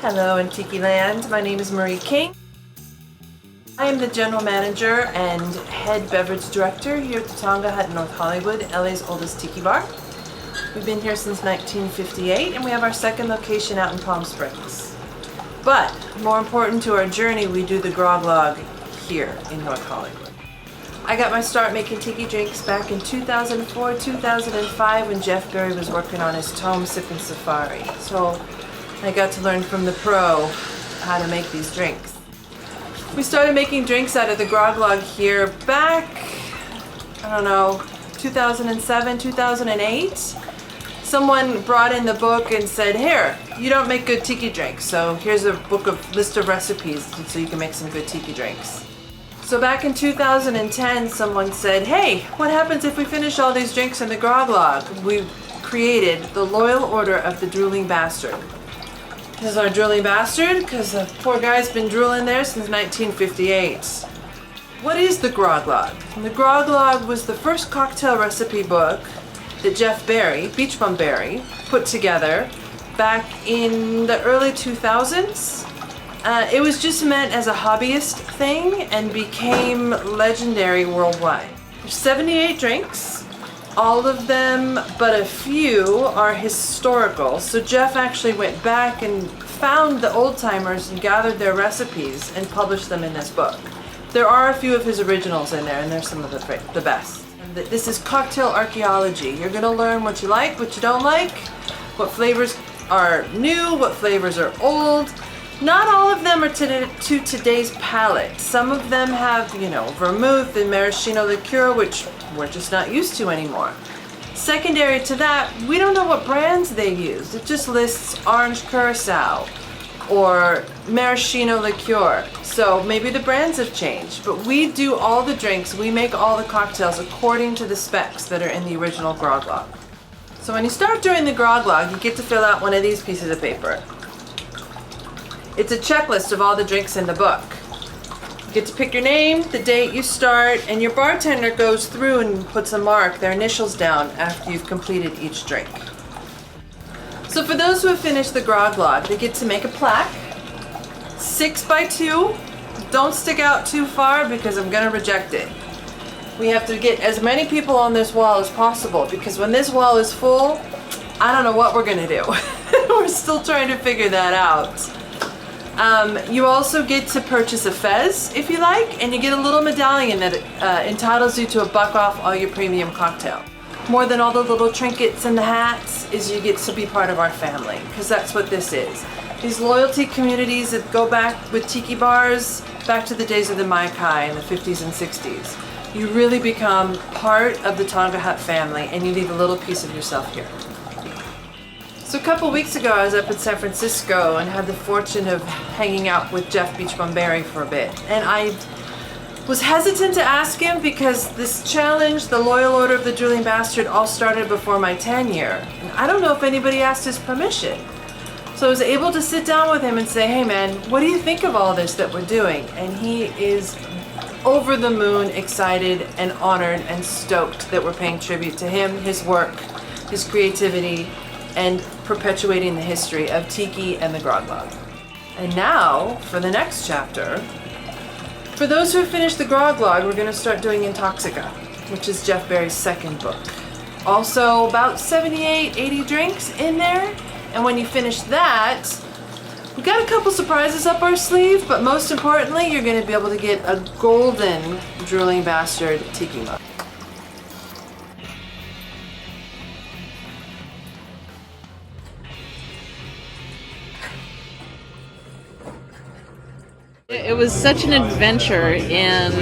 Hello in Tiki Land, my name is Marie King. I am the General Manager and Head Beverage Director here at the Tonga Hut in North Hollywood, LA's oldest tiki bar. We've been here since 1958 and we have our second location out in Palm Springs. But more important to our journey, we do the Grog Log here in North Hollywood. I got my start making tiki drinks back in 2004, 2005 when Jeff Berry was working on his Tome Sippin' Safari. So I got to learn from the pro how to make these drinks. We started making drinks out of the Grog Log here back, 2007, 2008. Someone brought in the book and said, here, you don't make good tiki drinks, so here's a list of recipes so you can make some good tiki drinks. So back in 2010, someone said, hey, what happens if we finish all these drinks in the Grog Log? We created the Loyal Order of the Drooling Bastard. This is our Drooling Bastard because the poor guy's been drooling there since 1958. What is the Grog Log? The Grog Log was the first cocktail recipe book that Jeff Berry, Beach Bum Berry, put together back in the early 2000s. It was just meant as a hobbyist thing and became legendary worldwide. There's 78 drinks. All of them, but a few, are historical. So Jeff actually went back and found the old timers and gathered their recipes and published them in this book. There are a few of his originals in there, and they're some of the best. And this is cocktail archaeology. You're going to learn what you like, what you don't like, what flavors are new, what flavors are old. Not all of them are to today's palate. Some of them have, vermouth and maraschino liqueur, which we're just not used to anymore. Secondary to that, we don't know what brands they use. It just lists orange curacao or maraschino liqueur. So maybe the brands have changed, but we do all the drinks, we make all the cocktails according to the specs that are in the original Grog Log. So when you start doing the Grog Log, you get to fill out one of these pieces of paper. It's a checklist of all the drinks in the book. You get to pick your name, the date you start, and your bartender goes through and puts a mark, their initials down, after you've completed each drink. So for those who have finished the Grog Log, they get to make a plaque, 6 by 2. Don't stick out too far because I'm gonna reject it. We have to get as many people on this wall as possible because when this wall is full, I don't know what we're gonna do. We're still trying to figure that out. You also get to purchase a fez if you like, and you get a little medallion that entitles you to $1 off all your premium cocktail. More than all the little trinkets and the hats is you get to be part of our family, because that's what this is. These loyalty communities that go back with tiki bars back to the days of the Mai Kai in the 50s and 60s. You really become part of the Tonga Hut family and you leave a little piece of yourself here. So a couple weeks ago I was up in San Francisco and had the fortune of hanging out with Jeff Beach Bum Berry for a bit. And I was hesitant to ask him because this challenge, the Loyal Order of the Drooling Bastard, all started before my tenure. And I don't know if anybody asked his permission. So I was able to sit down with him and say, hey man, what do you think of all this that we're doing? And he is over the moon, excited and honored and stoked that we're paying tribute to him, his work, his creativity, and perpetuating the history of tiki and the Grog Log. And now, for the next chapter, for those who have finished the Grog Log, we're going to start doing Intoxica, which is Jeff Berry's second book. Also, about 78, 80 drinks in there, and when you finish that, we've got a couple surprises up our sleeve, but most importantly, you're going to be able to get a golden Drooling Bastard tiki mug. It was such an adventure in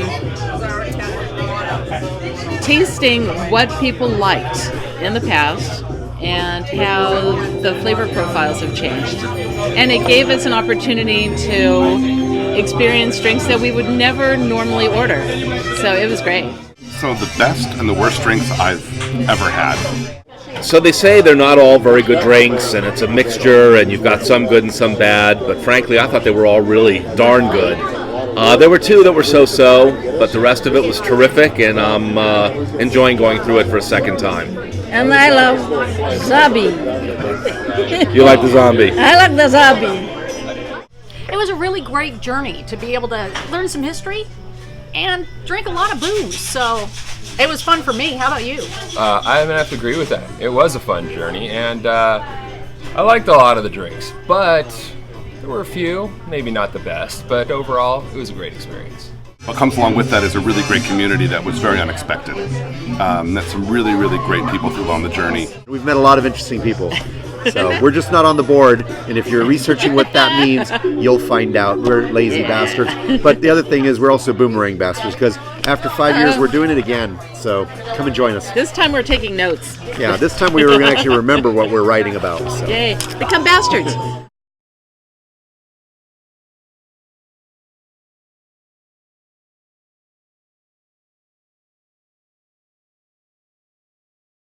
tasting what people liked in the past and how the flavor profiles have changed. And it gave us an opportunity to experience drinks that we would never normally order. So it was great. Some of the best and the worst drinks I've ever had. So they say they're not all very good drinks, and it's a mixture, and you've got some good and some bad, but frankly, I thought they were all really darn good. There were two that were so-so, but the rest of it was terrific, and I'm enjoying going through it for a second time. And I love Zabi. You like the zombie? I like the Zabi. it was a really great journey to be able to learn some history and drink a lot of booze. So it was fun for me. How about you? I'm gonna have to agree with that. It was a fun journey, and I liked a lot of the drinks, but there were a few, maybe not the best, but overall, it was a great experience. What comes along with that is a really great community that was very unexpected. Met some really, really great people through along the journey. We've met a lot of interesting people. So we're just not on the board, and if you're researching what that means, you'll find out. We're lazy bastards. But the other thing is we're also boomerang bastards, because after 5 years, we're doing it again. So come and join us. This time we're taking notes. Yeah, this time we were going to actually remember what we're writing about. So. Yay. Become bastards.